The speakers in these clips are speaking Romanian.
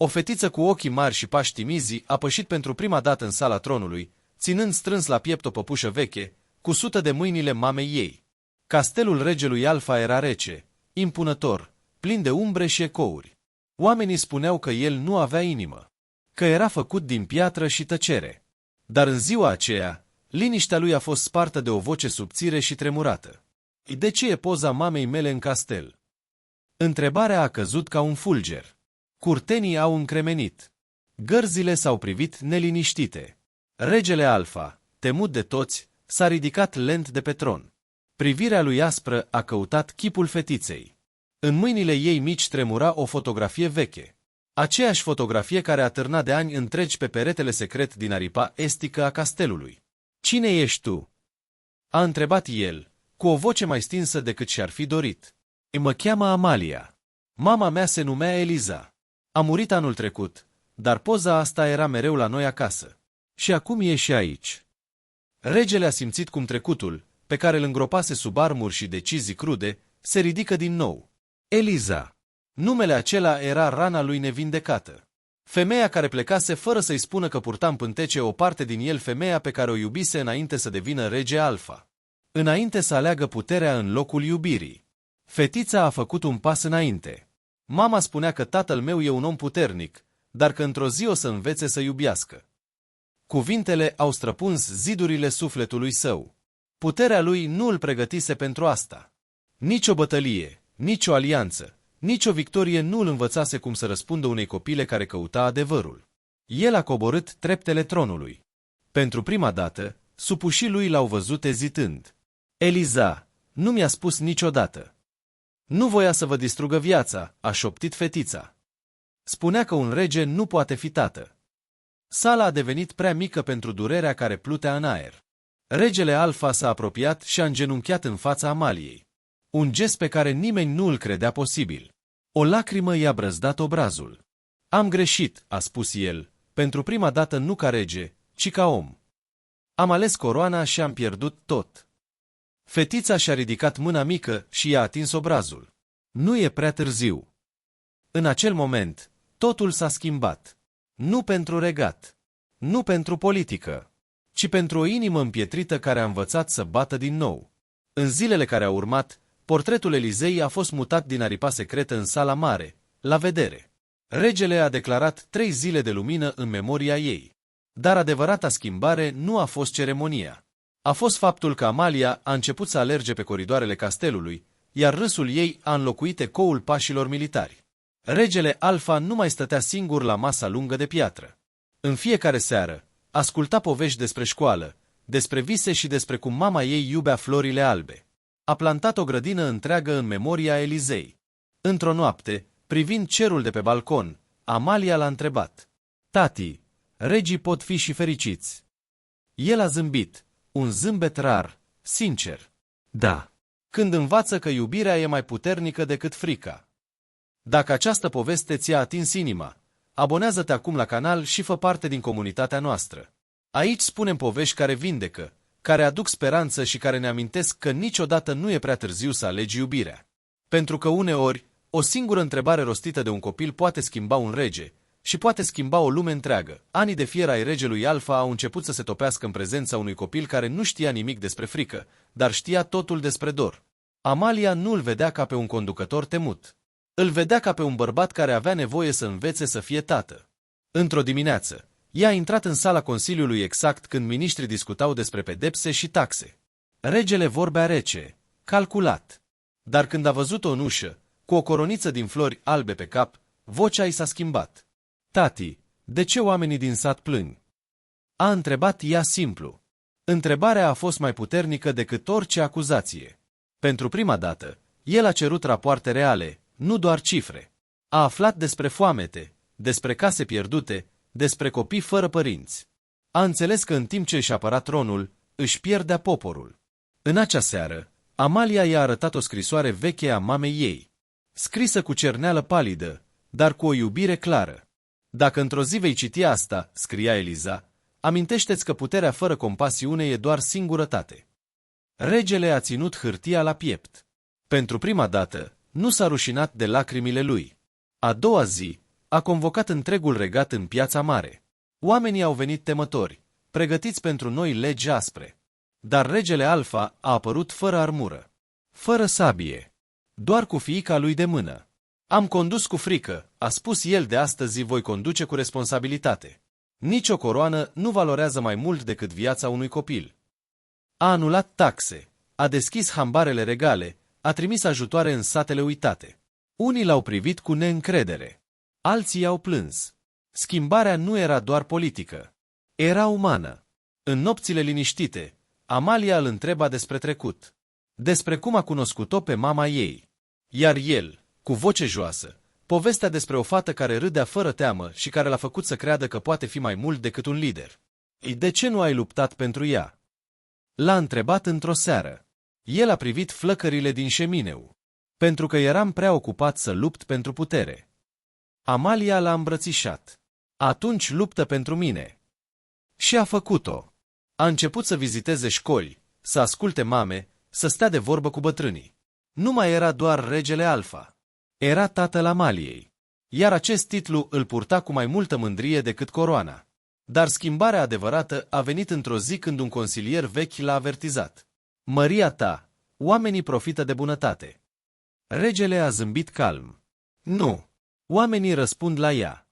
O fetiță cu ochii mari și pași timizi a pășit pentru prima dată în sala tronului, ținând strâns la piept o păpușă veche, cusută de mâinile mamei ei. Castelul regelui Alfa era rece, impunător, plin de umbre și ecouri. Oamenii spuneau că el nu avea inimă, că era făcut din piatră și tăcere. Dar în ziua aceea, liniștea lui a fost spartă de o voce subțire și tremurată. De ce e poza mamei mele în castel? Întrebarea a căzut ca un fulger. Curtenii au încremenit. Gărzile s-au privit neliniștite. Regele Alfa, temut de toți, s-a ridicat lent de pe tron. Privirea lui aspră a căutat chipul fetiței. În mâinile ei mici tremura o fotografie veche. Aceeași fotografie care atârna de ani întregi pe peretele secret din aripa estică a castelului. Cine ești tu? A întrebat el, cu o voce mai stinsă decât și-ar fi dorit. Mă cheamă Amalia. Mama mea se numea Eliza. A murit anul trecut, dar poza asta era mereu la noi acasă. Și acum e și aici. Regele a simțit cum trecutul, pe care îl îngropase sub armuri și decizii crude, se ridică din nou. Eliza. Numele acela era rana lui nevindecată. Femeia care plecase fără să-i spună că purta în pântece o parte din el, femeia pe care o iubise înainte să devină rege Alfa. Înainte să aleagă puterea în locul iubirii. Fetița a făcut un pas înainte. Mama spunea că tatăl meu e un om puternic, dar că într-o zi o să învețe să iubească. Cuvintele au străpuns zidurile sufletului său. Puterea lui nu îl pregătise pentru asta. Nici o bătălie, nici o alianță, nici o victorie nu îl învățase cum să răspundă unei copile care căuta adevărul. El a coborât treptele tronului. Pentru prima dată, supușii lui l-au văzut ezitând. Eliza, nu mi-a spus niciodată. Nu voia să vă distrugă viața, a șoptit fetița. Spunea că un rege nu poate fi tată. Sala a devenit prea mică pentru durerea care plutea în aer. Regele Alfa s-a apropiat și a îngenunchiat în fața Amaliei. Un gest pe care nimeni nu îl credea posibil. O lacrimă i-a brăzdat obrazul. Am greșit, a spus el, pentru prima dată nu ca rege, ci ca om. Am ales coroana și am pierdut tot. Fetița și-a ridicat mâna mică și i-a atins obrazul. Nu e prea târziu. În acel moment, totul s-a schimbat. Nu pentru regat, nu pentru politică, ci pentru o inimă împietrită care a învățat să bată din nou. În zilele care au urmat, portretul Elizei a fost mutat din aripa secretă în sala mare, la vedere. Regele a declarat 3 zile de lumină în memoria ei. Dar adevărata schimbare nu a fost ceremonia. A fost faptul că Amalia a început să alerge pe coridoarele castelului, iar râsul ei a înlocuit ecoul pașilor militari. Regele Alfa nu mai stătea singur la masa lungă de piatră. În fiecare seară, asculta povești despre școală, despre vise și despre cum mama ei iubea florile albe. A plantat o grădină întreagă în memoria Elizei. Într-o noapte, privind cerul de pe balcon, Amalia l-a întrebat: Tati, regii pot fi și fericiți. El a zâmbit, un zâmbet rar, sincer. Da. Când învață că iubirea e mai puternică decât frica. Dacă această poveste ți-a atins inima, abonează-te acum la canal și fă parte din comunitatea noastră. Aici spunem povești care vindecă, care aduc speranță și care ne amintesc că niciodată nu e prea târziu să alegi iubirea. Pentru că uneori, o singură întrebare rostită de un copil poate schimba un rege și poate schimba o lume întreagă. Anii de fier ai regelui Alfa au început să se topească în prezența unui copil care nu știa nimic despre frică, dar știa totul despre dor. Amalia nu îl vedea ca pe un conducător temut. Îl vedea ca pe un bărbat care avea nevoie să învețe să fie tată. Într-o dimineață, ea a intrat în sala Consiliului exact când miniștrii discutau despre pedepse și taxe. Regele vorbea rece, calculat. Dar când a văzut-o în ușă, cu o coroniță din flori albe pe cap, vocea i s-a schimbat. Tati, de ce oamenii din sat plâng? A întrebat ea simplu. Întrebarea a fost mai puternică decât orice acuzație. Pentru prima dată, el a cerut rapoarte reale, nu doar cifre. A aflat despre foamete, despre case pierdute, despre copii fără părinți. A înțeles că în timp ce își apăra tronul, își pierdea poporul. În acea seară, Amalia i-a arătat o scrisoare veche a mamei ei. Scrisă cu cerneală palidă, dar cu o iubire clară. Dacă într-o zi vei citi asta, scria Eliza, amintește-ți că puterea fără compasiune e doar singurătate. Regele a ținut hârtia la piept. Pentru prima dată, nu s-a rușinat de lacrimile lui. A doua zi, A convocat întregul regat în Piața Mare. Oamenii au venit temători, pregătiți pentru noi legi aspre. Dar regele Alfa a apărut fără armură, fără sabie, doar cu fiica lui de mână. Am condus cu frică, a spus el, de astăzi voi conduce cu responsabilitate. Nici o coroană nu valorează mai mult decât viața unui copil. A anulat taxe, a deschis hambarele regale, a trimis ajutoare în satele uitate. Unii l-au privit cu neîncredere, alții i-au plâns. Schimbarea nu era doar politică, era umană. În nopțile liniștite, Amalia îl întreba despre trecut, despre cum a cunoscut-o pe mama ei. Iar el, cu voce joasă, povestea despre o fată care râdea fără teamă și care l-a făcut să creadă că poate fi mai mult decât un lider. De ce nu ai luptat pentru ea? L-a întrebat într-o seară. El a privit flăcările din șemineu. Pentru că eram prea ocupat să lupt pentru putere. Amalia l-a îmbrățișat. Atunci luptă pentru mine. Și a făcut-o. A început să viziteze școli, să asculte mame, să stea de vorbă cu bătrânii. Nu mai era doar regele Alfa. Era tatăl Amaliei. Iar acest titlu îl purta cu mai multă mândrie decât coroana. Dar schimbarea adevărată a venit într-o zi când un consilier vechi l-a avertizat. Măria ta, oamenii profită de bunătate. Regele a zâmbit calm. Nu. Oamenii răspund la ea.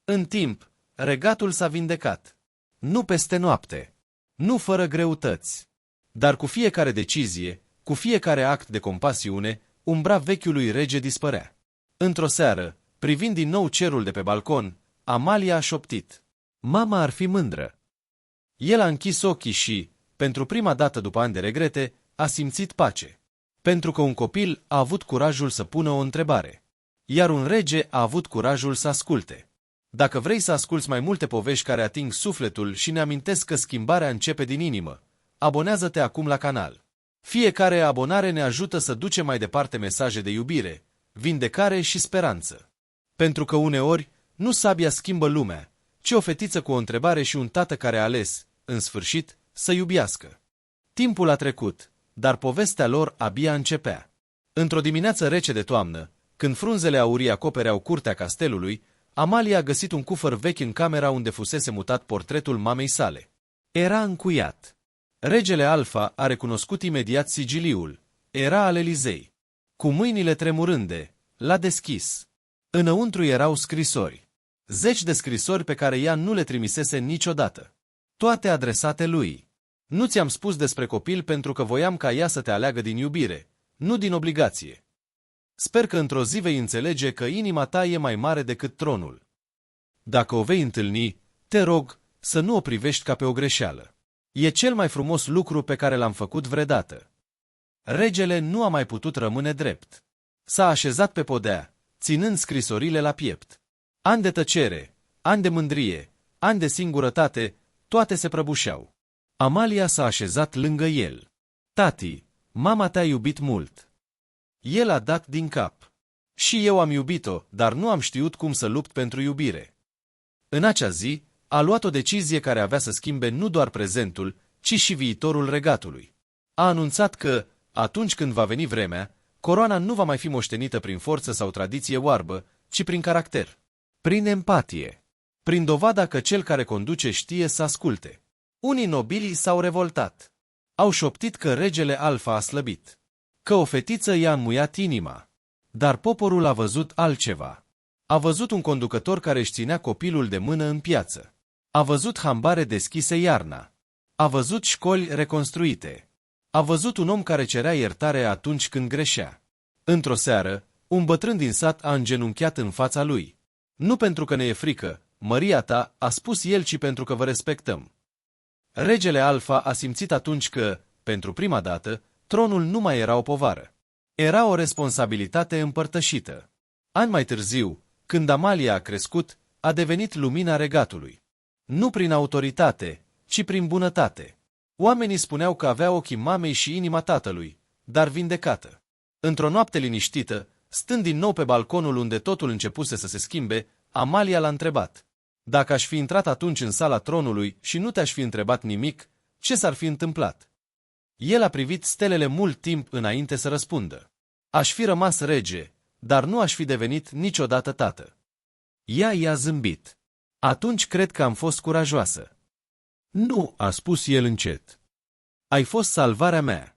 În timp, regatul s-a vindecat. Nu peste noapte. Nu fără greutăți. Dar cu fiecare decizie, cu fiecare act de compasiune, umbra vechiului rege dispărea. Într-o seară, privind din nou cerul de pe balcon, Amalia a șoptit. Mama ar fi mândră. El a închis ochii și, pentru prima dată după ani de regrete, a simțit pace. Pentru că un copil a avut curajul să pună o întrebare. Iar un rege a avut curajul să asculte. Dacă vrei să asculți mai multe povești care ating sufletul și ne amintesc că schimbarea începe din inimă, abonează-te acum la canal. Fiecare abonare ne ajută să ducem mai departe mesaje de iubire, vindecare și speranță. Pentru că uneori, nu sabia schimbă lumea, ci o fetiță cu o întrebare și un tată care a ales, în sfârșit, să iubească. Timpul a trecut, dar povestea lor abia începea. Într-o dimineață rece de toamnă, când frunzele aurii acopereau curtea castelului, Amalia a găsit un cufăr vechi în camera unde fusese mutat portretul mamei sale. Era încuiat. Regele Alfa a recunoscut imediat sigiliul. Era al Elizei. Cu mâinile tremurânde, l-a deschis. Înăuntru erau scrisori. 10 de scrisori pe care ea nu le trimisese niciodată. Toate adresate lui. Nu ți-am spus despre copil pentru că voiam ca ea să te aleagă din iubire, nu din obligație. Sper că într-o zi vei înțelege că inima ta e mai mare decât tronul. Dacă o vei întâlni, te rog să nu o privești ca pe o greșeală. E cel mai frumos lucru pe care l-am făcut vreodată. Regele nu a mai putut rămâne drept. S-a așezat pe podea, ținând scrisorile la piept. Ani de tăcere, ani de mândrie, ani de singurătate, toate se prăbușeau. Amalia s-a așezat lângă el. Tati, mama te-a iubit mult. El a dat din cap. Și eu am iubit-o, dar nu am știut cum să lupt pentru iubire. În acea zi, a luat o decizie care avea să schimbe nu doar prezentul, ci și viitorul regatului. A anunțat că, atunci când va veni vremea, coroana nu va mai fi moștenită prin forță sau tradiție oarbă, ci prin caracter, prin empatie, prin dovada că cel care conduce știe să asculte. Unii nobili s-au revoltat. Au șoptit că regele Alfa a slăbit, că o fetiță i-a înmuiat inima. Dar poporul a văzut altceva. A văzut un conducător care își ținea copilul de mână în piață. A văzut hambare deschise iarna. A văzut școli reconstruite. A văzut un om care cerea iertare atunci când greșea. Într-o seară, un bătrân din sat a îngenunchiat în fața lui. Nu pentru că ne e frică, măria ta, a spus el, ci pentru că vă respectăm. Regele Alfa a simțit atunci că, pentru prima dată, tronul nu mai era o povară. Era o responsabilitate împărtășită. Ani mai târziu, când Amalia a crescut, a devenit lumina regatului. Nu prin autoritate, ci prin bunătate. Oamenii spuneau că avea ochii mamei și inima tatălui, dar vindecată. Într-o noapte liniștită, stând din nou pe balconul unde totul începuse să se schimbe, Amalia l-a întrebat: dacă aș fi intrat atunci în sala tronului și nu te-aș fi întrebat nimic, ce s-ar fi întâmplat? El a privit stelele mult timp înainte să răspundă: aș fi rămas rege, dar nu aș fi devenit niciodată tată. Ea i-a zâmbit. Atunci cred că am fost curajoasă. Nu, a spus el încet. Ai fost salvarea mea.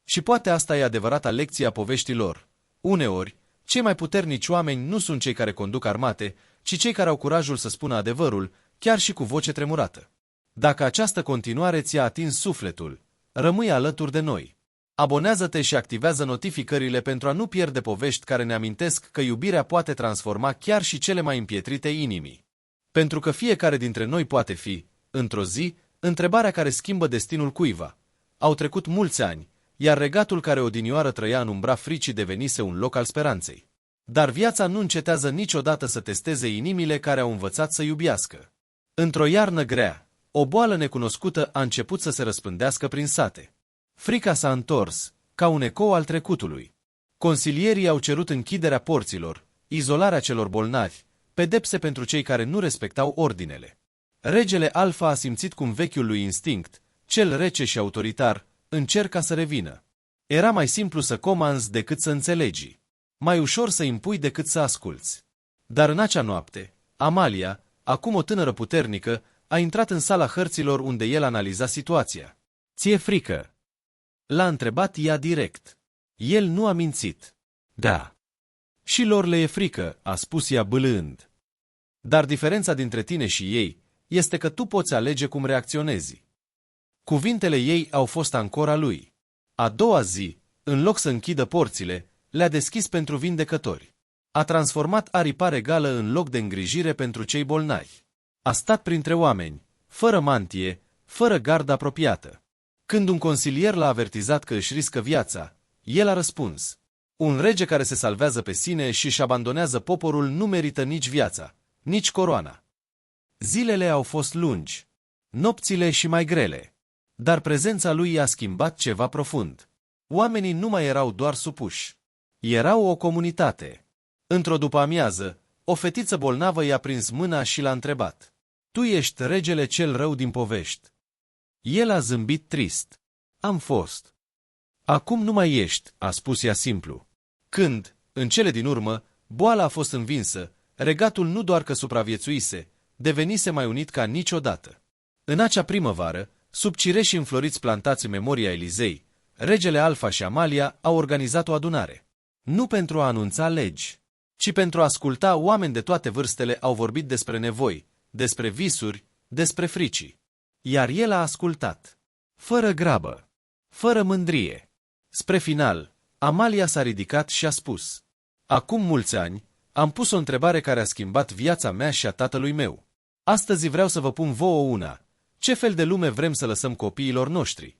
Și poate asta e adevărata lecție a poveștilor. Uneori, cei mai puternici oameni nu sunt cei care conduc armate, ci cei care au curajul să spună adevărul, chiar și cu voce tremurată. Dacă această continuare ți-a atins sufletul, rămâi alături de noi. Abonează-te și activează notificările pentru a nu pierde povești care ne amintesc că iubirea poate transforma chiar și cele mai împietrite inimii. Pentru că fiecare dintre noi poate fi, într-o zi, întrebarea care schimbă destinul cuiva. Au trecut mulți ani, iar regatul care odinioară trăia în umbra fricii devenise un loc al speranței. Dar viața nu încetează niciodată să testeze inimile care au învățat să iubească. Într-o iarnă grea, o boală necunoscută a început să se răspândească prin sate. Frica s-a întors, ca un ecou al trecutului. Consilierii au cerut închiderea porților, izolarea celor bolnavi, pedepse pentru cei care nu respectau ordinele. Regele Alfa a simțit cum vechiul lui instinct, cel rece și autoritar, încerca să revină. Era mai simplu să comanzi decât să înțelegi. Mai ușor să impui decât să asculți. Dar în acea noapte, Amalia, acum o tânără puternică, a intrat în sala hărților unde el analiza situația. "Ți-e frică?" L-a întrebat ea direct. El nu a mințit. "Da." "Și lor le e frică," a spus ea bâlând. "Dar diferența dintre tine și ei este că tu poți alege cum reacționezi." Cuvintele ei au fost ancora lui. A doua zi, în loc să închidă porțile, le-a deschis pentru vindecători. A transformat aripa regală în loc de îngrijire pentru cei bolnavi. A stat printre oameni, fără mantie, fără gardă apropiată. Când un consilier l-a avertizat că își riscă viața, el a răspuns: "Un rege care se salvează pe sine și își abandonează poporul nu merită nici viața, nici coroana." Zilele au fost lungi, nopțile și mai grele. Dar prezența lui i-a schimbat ceva profund. Oamenii nu mai erau doar supuși. Erau o comunitate. Într-o după-amiază, o fetiță bolnavă i-a prins mâna și l-a întrebat: "Tu ești regele cel rău din povești?" El a zâmbit trist. "Am fost." "Acum nu mai ești," a spus ea simplu. Când, în cele din urmă, boala a fost învinsă, regatul nu doar că supraviețuise, devenise mai unit ca niciodată. În acea primăvară, sub cireși înfloriți plantați în memoria Elizei, regele Alfa și Amalia au organizat o adunare. Nu pentru a anunța legi, ci pentru a asculta. Oameni de toate vârstele au vorbit despre nevoi, despre visuri, despre fricii. Iar el a ascultat. Fără grabă, fără mândrie. Spre final, Amalia s-a ridicat și a spus: "Acum mulți ani, am pus o întrebare care a schimbat viața mea și a tatălui meu. Astăzi vreau să vă pun vouă una. Ce fel de lume vrem să lăsăm copiilor noștri?"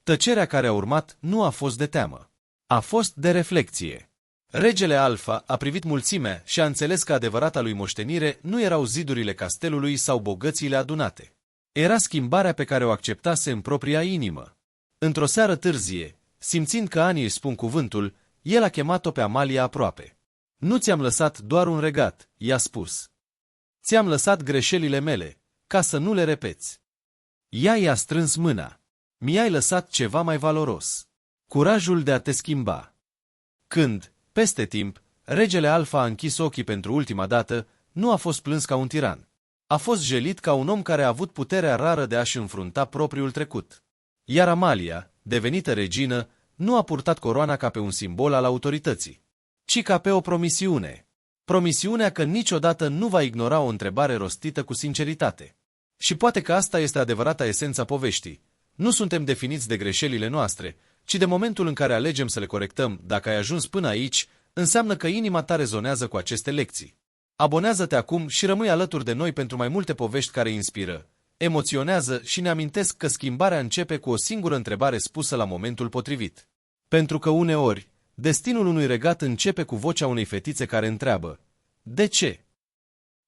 Tăcerea care a urmat nu a fost de teamă. A fost de reflecție. Regele Alfa a privit mulțimea și a înțeles că adevărata lui moștenire nu erau zidurile castelului sau bogățiile adunate. Era schimbarea pe care o acceptase în propria inimă. Într-o seară târzie, simțind că anii își spun cuvântul, el a chemat-o pe Amalia aproape. "Nu ți-am lăsat doar un regat," i-a spus. "Ți-am lăsat greșelile mele, ca să nu le repeți." Ea i-a strâns mâna. "Mi-ai lăsat ceva mai valoros. Curajul de a te schimba." Când, peste timp, regele Alfa a închis ochii pentru ultima dată, nu a fost plâns ca un tiran. A fost jelit ca un om care a avut puterea rară de a-și înfrunta propriul trecut. Iar Amalia, devenită regină, nu a purtat coroana ca pe un simbol al autorității, ci ca pe o promisiune. Promisiunea că niciodată nu va ignora o întrebare rostită cu sinceritate. Și poate că asta este adevărata esența poveștii. Nu suntem definiți de greșelile noastre, ci de momentul în care alegem să le corectăm. Dacă ai ajuns până aici, înseamnă că inima ta rezonează cu aceste lecții. Abonează-te acum și rămâi alături de noi pentru mai multe povești care inspiră, emoționează și ne amintesc că schimbarea începe cu o singură întrebare spusă la momentul potrivit. Pentru că uneori, destinul unui regat începe cu vocea unei fetițe care întreabă: "De ce?"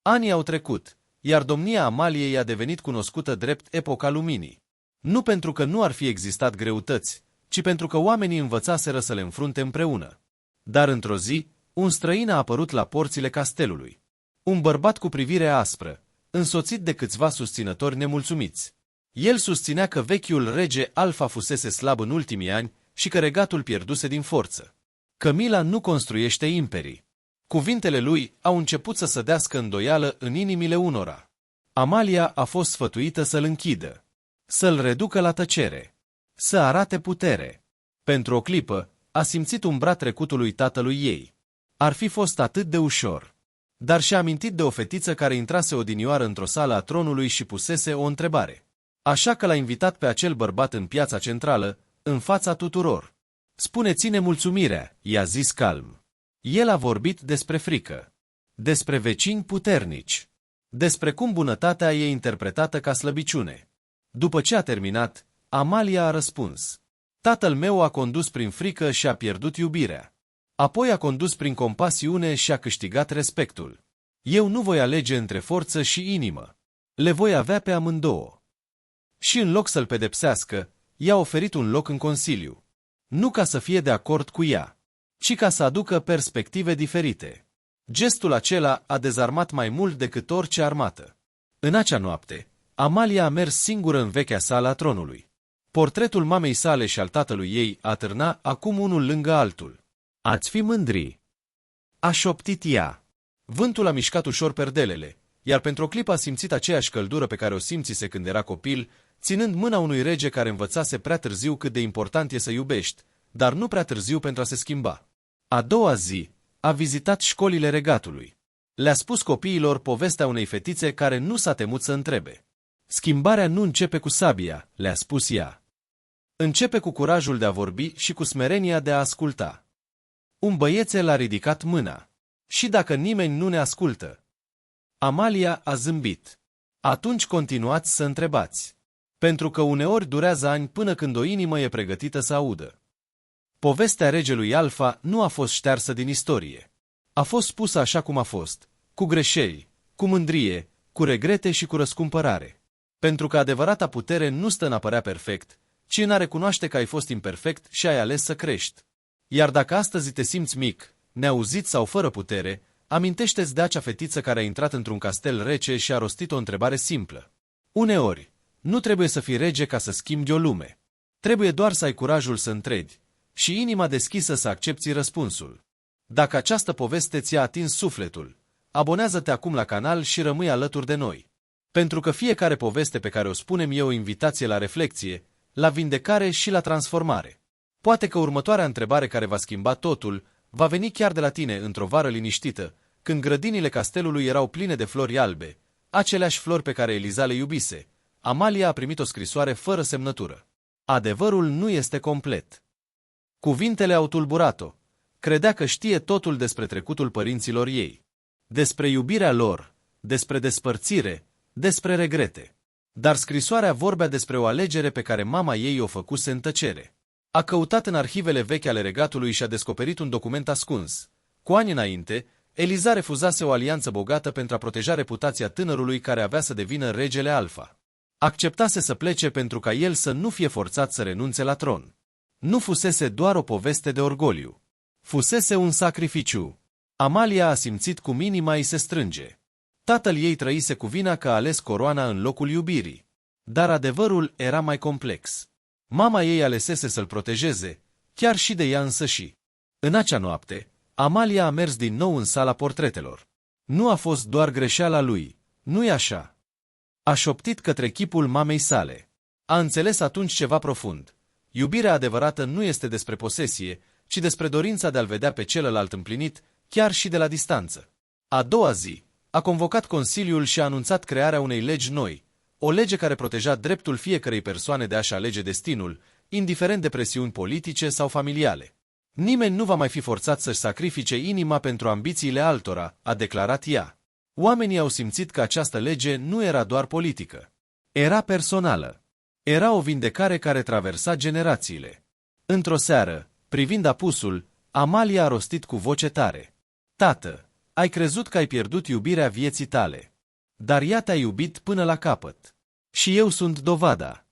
Anii au trecut, iar domnia Amaliei a devenit cunoscută drept epoca luminii. Nu pentru că nu ar fi existat greutăți, ci pentru că oamenii învățaseră să le înfrunte împreună. Dar într-o zi, un străin a apărut la porțile castelului. Un bărbat cu privire aspră, însoțit de câțiva susținători nemulțumiți. El susținea că vechiul rege Alfa fusese slab în ultimii ani și că regatul pierduse din forță. Că mila nu construiește imperii. Cuvintele lui au început să sădească îndoială în inimile unora. Amalia a fost sfătuită să-l închidă, să-l reducă la tăcere, să arate putere. Pentru o clipă a simțit umbra trecutului tatălui ei. Ar fi fost atât de ușor. Dar și-a amintit de o fetiță care intrase odinioară într-o sală a tronului și pusese o întrebare. Așa că l-a invitat pe acel bărbat în piața centrală, în fața tuturor. Spune-ți-ne mulțumirea, i-a zis calm. El a vorbit despre frică, despre vecini puternici, despre cum bunătatea e interpretată ca slăbiciune. După ce a terminat, Amalia a răspuns. Tatăl meu a condus prin frică și a pierdut iubirea. Apoi a condus prin compasiune și a câștigat respectul. Eu nu voi alege între forță și inimă. Le voi avea pe amândouă. Și în loc să-l pedepsească, i-a oferit un loc în consiliu. Nu ca să fie de acord cu ea, ci ca să aducă perspective diferite. Gestul acela a dezarmat mai mult decât orice armată. În acea noapte, Amalia a mers singură în vechea sală a tronului. Portretul mamei sale și al tatălui ei atârna acum unul lângă altul. Ați fi mândri, a șoptit ea. Vântul a mișcat ușor perdelele, iar pentru o clipă a simțit aceeași căldură pe care o simțise când era copil, ținând mâna unui rege care învățase prea târziu cât de important e să iubești, dar nu prea târziu pentru a se schimba. A doua zi a vizitat școlile regatului. Le-a spus copiilor povestea unei fetițe care nu s-a temut să întrebe. Schimbarea nu începe cu sabia, le-a spus ea. Începe cu curajul de a vorbi și cu smerenia de a asculta. Un băiețel a ridicat mâna. Și dacă nimeni nu ne ascultă? Amalia a zâmbit. Atunci continuați să întrebați. Pentru că uneori durează ani până când o inimă e pregătită să audă. Povestea regelui Alfa nu a fost ștearsă din istorie. A fost spusă așa cum a fost, cu greșeli, cu mândrie, cu regrete și cu răscumpărare. Pentru că adevărata putere nu stă în a părea perfect, ci în a recunoaște că ai fost imperfect și ai ales să crești. Iar dacă astăzi te simți mic, neauzit sau fără putere, amintește-ți de acea fetiță care a intrat într-un castel rece și a rostit o întrebare simplă. Uneori, nu trebuie să fii rege ca să schimbi o lume. Trebuie doar să ai curajul să întrebi și inima deschisă să accepti răspunsul. Dacă această poveste ți-a atins sufletul, abonează-te acum la canal și rămâi alături de noi. Pentru că fiecare poveste pe care o spunem e o invitație la reflexie, la vindecare și la transformare. Poate că următoarea întrebare care va schimba totul va veni chiar de la tine într-o vară liniștită, când grădinile castelului erau pline de flori albe, aceleași flori pe care Eliza le iubise. Amalia a primit o scrisoare fără semnătură. Adevărul nu este complet. Cuvintele au tulburat-o. Credea că știe totul despre trecutul părinților ei. Despre iubirea lor, despre despărțire, despre regrete. Dar scrisoarea vorbea despre o alegere pe care mama ei o făcuse în tăcere. A căutat în arhivele vechi ale regatului și a descoperit un document ascuns. Cu ani înainte, Eliza refuzase o alianță bogată pentru a proteja reputația tânărului care avea să devină regele Alfa. Acceptase să plece pentru ca el să nu fie forțat să renunțe la tron. Nu fusese doar o poveste de orgoliu. Fusese un sacrificiu. Amalia a simțit cum inima îi se strânge. Tatăl ei trăise cu vina că a ales coroana în locul iubirii. Dar adevărul era mai complex. Mama ei alesese să-l protejeze, chiar și de ea însăși. În acea noapte, Amalia a mers din nou în sala portretelor. Nu a fost doar greșeala lui, nu-i așa? A șoptit către chipul mamei sale. A înțeles atunci ceva profund. Iubirea adevărată nu este despre posesie, ci despre dorința de a-l vedea pe celălalt împlinit, chiar și de la distanță. A doua zi, a convocat Consiliul și a anunțat crearea unei legi noi, o lege care proteja dreptul fiecărei persoane de a-și alege destinul, indiferent de presiuni politice sau familiale. Nimeni nu va mai fi forțat să-și sacrifice inima pentru ambițiile altora, a declarat ea. Oamenii au simțit că această lege nu era doar politică. Era personală. Era o vindecare care traversa generațiile. Într-o seară, privind apusul, Amalia a rostit cu voce tare. Tată, ai crezut că ai pierdut iubirea vieții tale. Dar ea te-a iubit până la capăt. Și eu sunt dovada.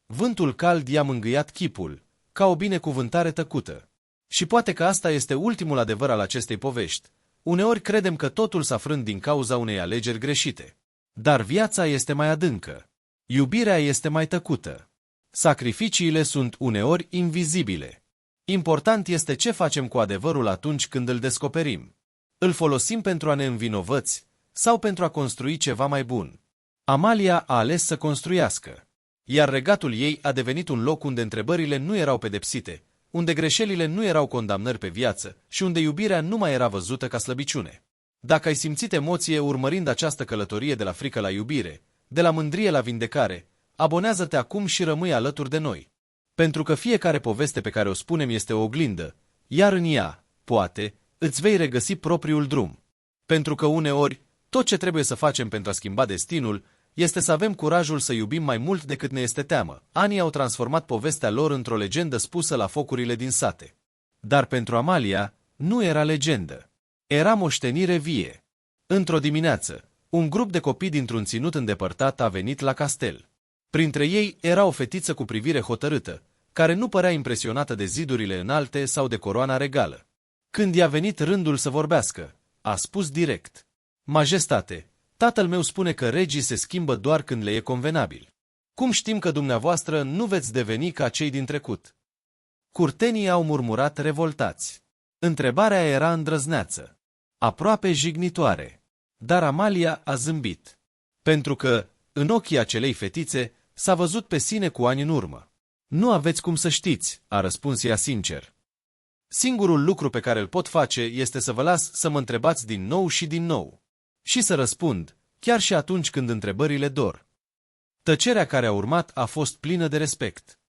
Vântul cald i-a mângâiat chipul, ca o binecuvântare tăcută. Și poate că asta este ultimul adevăr al acestei povești. Uneori credem că totul s-a frânt din cauza unei alegeri greșite. Dar viața este mai adâncă. Iubirea este mai tăcută. Sacrificiile sunt uneori invizibile. Important este ce facem cu adevărul atunci când îl descoperim. Îl folosim pentru a ne învinovăți sau pentru a construi ceva mai bun? Amalia a ales să construiască, iar regatul ei a devenit un loc unde întrebările nu erau pedepsite, unde greșelile nu erau condamnări pe viață și unde iubirea nu mai era văzută ca slăbiciune. Dacă ai simțit emoție urmărind această călătorie de la frică la iubire, de la mândrie la vindecare, abonează-te acum și rămâi alături de noi. Pentru că fiecare poveste pe care o spunem este o oglindă, iar în ea, poate, îți vei regăsi propriul drum. Pentru că uneori, tot ce trebuie să facem pentru a schimba destinul este să avem curajul să iubim mai mult decât ne este teamă. Anii au transformat povestea lor într-o legendă spusă la focurile din sate. Dar pentru Amalia nu era legendă. Era moștenire vie. Într-o dimineață, un grup de copii dintr-un ținut îndepărtat a venit la castel. Printre ei era o fetiță cu privire hotărâtă, care nu părea impresionată de zidurile înalte sau de coroana regală. Când i-a venit rândul să vorbească, a spus direct: Majestate, tatăl meu spune că regii se schimbă doar când le e convenabil. Cum știm că dumneavoastră nu veți deveni ca cei din trecut? Curtenii au murmurat revoltați. Întrebarea era îndrăzneață, aproape jignitoare, dar Amalia a zâmbit. Pentru că, în ochii acelei fetițe, s-a văzut pe sine cu ani în urmă. Nu aveți cum să știți, a răspuns ea sincer. Singurul lucru pe care îl pot face este să vă las să mă întrebați din nou și din nou. Și să răspund, chiar și atunci când întrebările dor. Tăcerea care a urmat a fost plină de respect.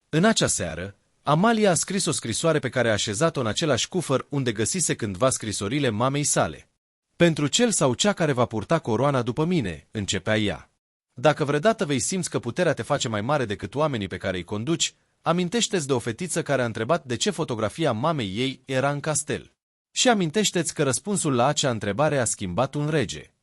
În acea seară, Amalia a scris o scrisoare pe care a așezat-o în același cufăr unde găsise cândva scrisorile mamei sale. Pentru cel sau cea care va purta coroana după mine, începea ea. Dacă vreodată vei simți că puterea te face mai mare decât oamenii pe care îi conduci, amintește-ți de o fetiță care a întrebat de ce fotografia mamei ei era în castel. Și amintește-ți că răspunsul la acea întrebare a schimbat un rege.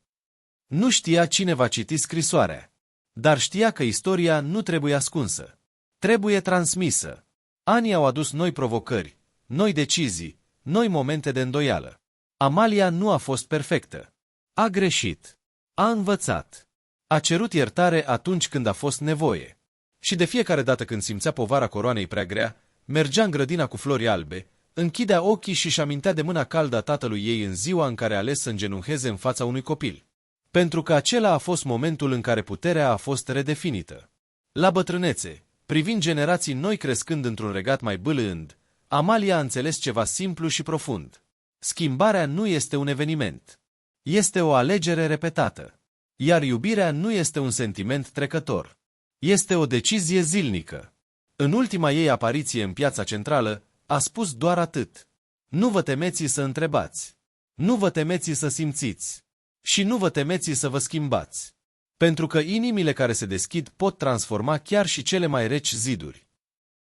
Nu știa cine va citi scrisoarea, dar știa că istoria nu trebuie ascunsă. Trebuie transmisă. Anii au adus noi provocări, noi decizii, noi momente de îndoială. Amalia nu a fost perfectă. A greșit. A învățat. A cerut iertare atunci când a fost nevoie. Și de fiecare dată când simțea povara coroanei prea grea, mergea în grădina cu flori albe, închidea ochii și-și amintea de mâna caldă a tatălui ei în ziua în care a ales să îngenuncheze în fața unui copil. Pentru că acela a fost momentul în care puterea a fost redefinită. La bătrânețe, privind generații noi crescând într-un regat mai bâlând, Amalia a înțeles ceva simplu și profund. Schimbarea nu este un eveniment. Este o alegere repetată. Iar iubirea nu este un sentiment trecător. Este o decizie zilnică. În ultima ei apariție în piața centrală, a spus doar atât. Nu vă temeți să întrebați. Nu vă temeți să simțiți. Și nu vă temeți să vă schimbați. Pentru că inimile care se deschid pot transforma chiar și cele mai reci ziduri.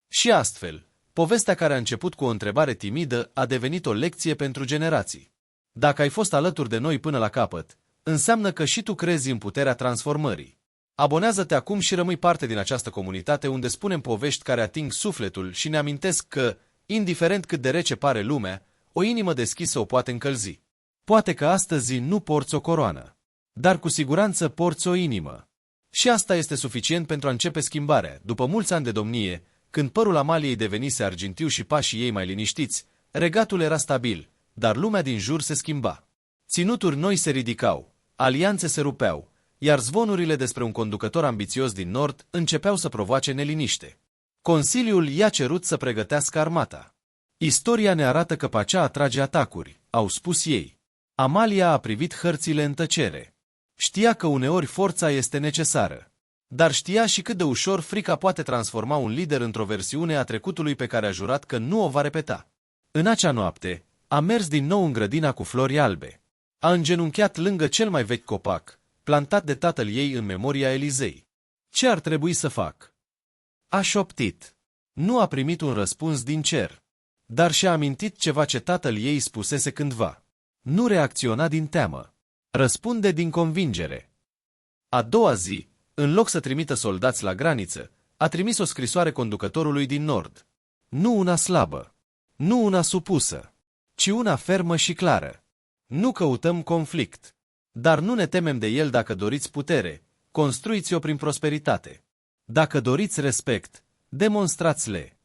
Și astfel, povestea care a început cu o întrebare timidă a devenit o lecție pentru generații. Dacă ai fost alături de noi până la capăt, înseamnă că și tu crezi în puterea transformării. Abonează-te acum și rămâi parte din această comunitate unde spunem povești care ating sufletul și ne amintesc că, indiferent cât de rece pare lumea, o inimă deschisă o poate încălzi. Poate că astăzi nu porți o coroană, dar cu siguranță porți o inimă. Și asta este suficient pentru a începe schimbarea. După mulți ani de domnie, când părul Amaliei devenise argintiu și pașii ei mai liniștiți, regatul era stabil, dar lumea din jur se schimba. Ținuturi noi se ridicau, alianțe se rupeau, iar zvonurile despre un conducător ambițios din nord începeau să provoace neliniște. Consiliul i-a cerut să pregătească armata. Istoria ne arată că pacea atrage atacuri, au spus ei. Amalia a privit hărțile în tăcere. Știa că uneori forța este necesară, dar știa și cât de ușor frica poate transforma un lider într-o versiune a trecutului pe care a jurat că nu o va repeta. În acea noapte, a mers din nou în grădina cu flori albe. A îngenunchiat lângă cel mai vechi copac, plantat de tatăl ei în memoria Elizei. Ce ar trebui să fac? A șoptit. Nu a primit un răspuns din cer, dar și-a amintit ceva ce tatăl ei spusese cândva. Nu reacționa din teamă. Răspunde din convingere. A doua zi, în loc să trimită soldați la graniță, a trimis o scrisoare conducătorului din nord. Nu una slabă, nu una supusă, ci una fermă și clară. Nu căutăm conflict, dar nu ne temem de el dacă doriți putere, construiți-o prin prosperitate. Dacă doriți respect, demonstrați-le.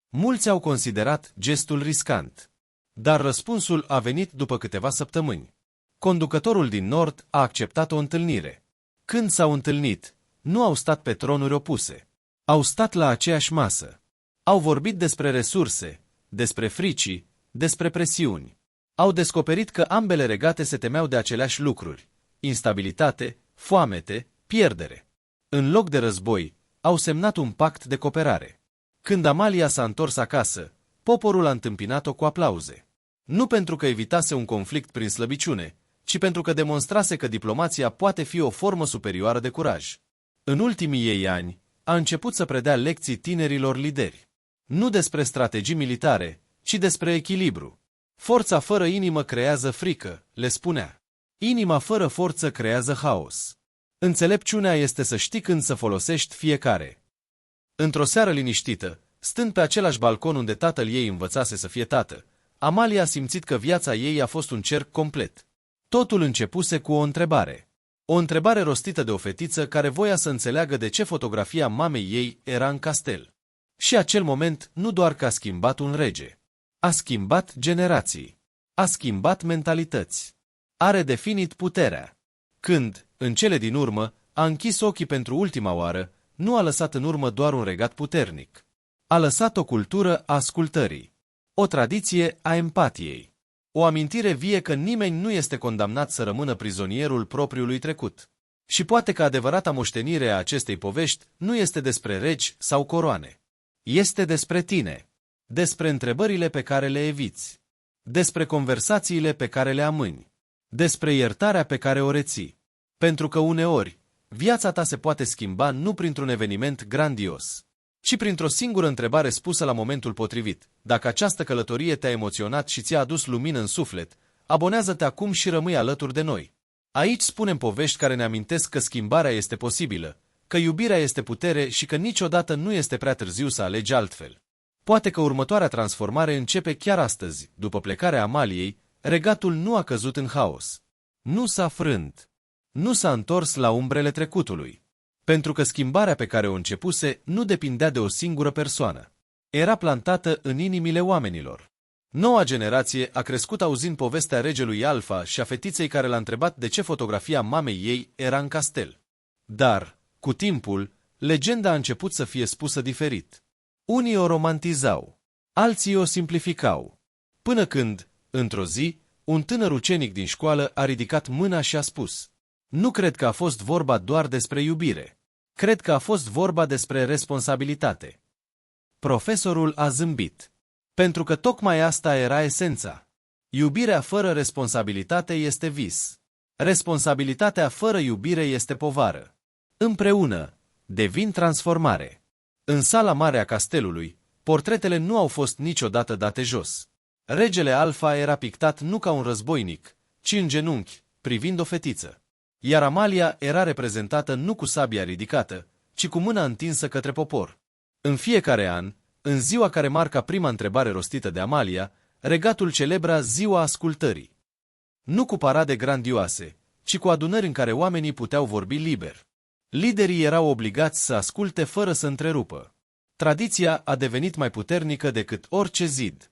Mulți au considerat gestul riscant. Dar răspunsul a venit după câteva săptămâni. Conducătorul din nord a acceptat o întâlnire. Când s-au întâlnit, nu au stat pe tronuri opuse. Au stat la aceeași masă. Au vorbit despre resurse, despre fricii, despre presiuni. Au descoperit că ambele regate se temeau de aceleași lucruri: instabilitate, foamete, pierdere. În loc de război, au semnat un pact de cooperare. Când Amalia s-a întors acasă, poporul a întâmpinat-o cu aplauze. Nu pentru că evitase un conflict prin slăbiciune, ci pentru că demonstrase că diplomația poate fi o formă superioară de curaj. În ultimii ei ani, a început să predea lecții tinerilor lideri. Nu despre strategii militare, ci despre echilibru. Forța fără inimă creează frică, le spunea. Inima fără forță creează haos. Înțelepciunea este să știi când să folosești fiecare. Într-o seară liniștită, stând pe același balcon unde tatăl ei învățase să fie tată, Amalia a simțit că viața ei a fost un cerc complet. Totul începuse cu o întrebare. O întrebare rostită de o fetiță care voia să înțeleagă de ce fotografia mamei ei era în castel. Și acel moment nu doar că a schimbat un rege. A schimbat generații. A schimbat mentalități. A redefinit puterea. Când, în cele din urmă, a închis ochii pentru ultima oară, nu a lăsat în urmă doar un regat puternic. A lăsat o cultură a ascultării. O tradiție a empatiei. O amintire vie că nimeni nu este condamnat să rămână prizonierul propriului trecut. Și poate că adevărata moștenire a acestei povești nu este despre regi sau coroane. Este despre tine. Despre întrebările pe care le eviți. Despre conversațiile pe care le amâni. Despre iertarea pe care o reții. Pentru că uneori, viața ta se poate schimba nu printr-un eveniment grandios, ci printr-o singură întrebare spusă la momentul potrivit. Dacă această călătorie te-a emoționat și ți-a adus lumină în suflet, abonează-te acum și rămâi alături de noi. Aici spunem povești care ne amintesc că schimbarea este posibilă, că iubirea este putere și că niciodată nu este prea târziu să alegi altfel. Poate că următoarea transformare începe chiar astăzi. După plecarea Amaliei, regatul nu a căzut în haos. Nu s-a frânt. Nu s-a întors la umbrele trecutului. Pentru că schimbarea pe care o începuse nu depindea de o singură persoană. Era plantată în inimile oamenilor. Noua generație a crescut auzind povestea regelui Alfa și a fetiței care l-a întrebat de ce fotografia mamei ei era în castel. Dar, cu timpul, legenda a început să fie spusă diferit. Unii o romantizau, alții o simplificau. Până când, într-o zi, un tânăr ucenic din școală a ridicat mâna și a spus: "Nu cred că a fost vorba doar despre iubire. Cred că a fost vorba despre responsabilitate." Profesorul a zâmbit. Pentru că tocmai asta era esența. Iubirea fără responsabilitate este vis. Responsabilitatea fără iubire este povară. Împreună, devin transformare. În sala mare a castelului, portretele nu au fost niciodată date jos. Regele Alfa era pictat nu ca un războinic, ci în genunchi, privind o fetiță. Iar Amalia era reprezentată nu cu sabia ridicată, ci cu mâna întinsă către popor. În fiecare an, în ziua care marca prima întrebare rostită de Amalia, regatul celebra Ziua Ascultării. Nu cu parade grandioase, ci cu adunări în care oamenii puteau vorbi liber. Liderii erau obligați să asculte fără să întrerupă. Tradiția a devenit mai puternică decât orice zid.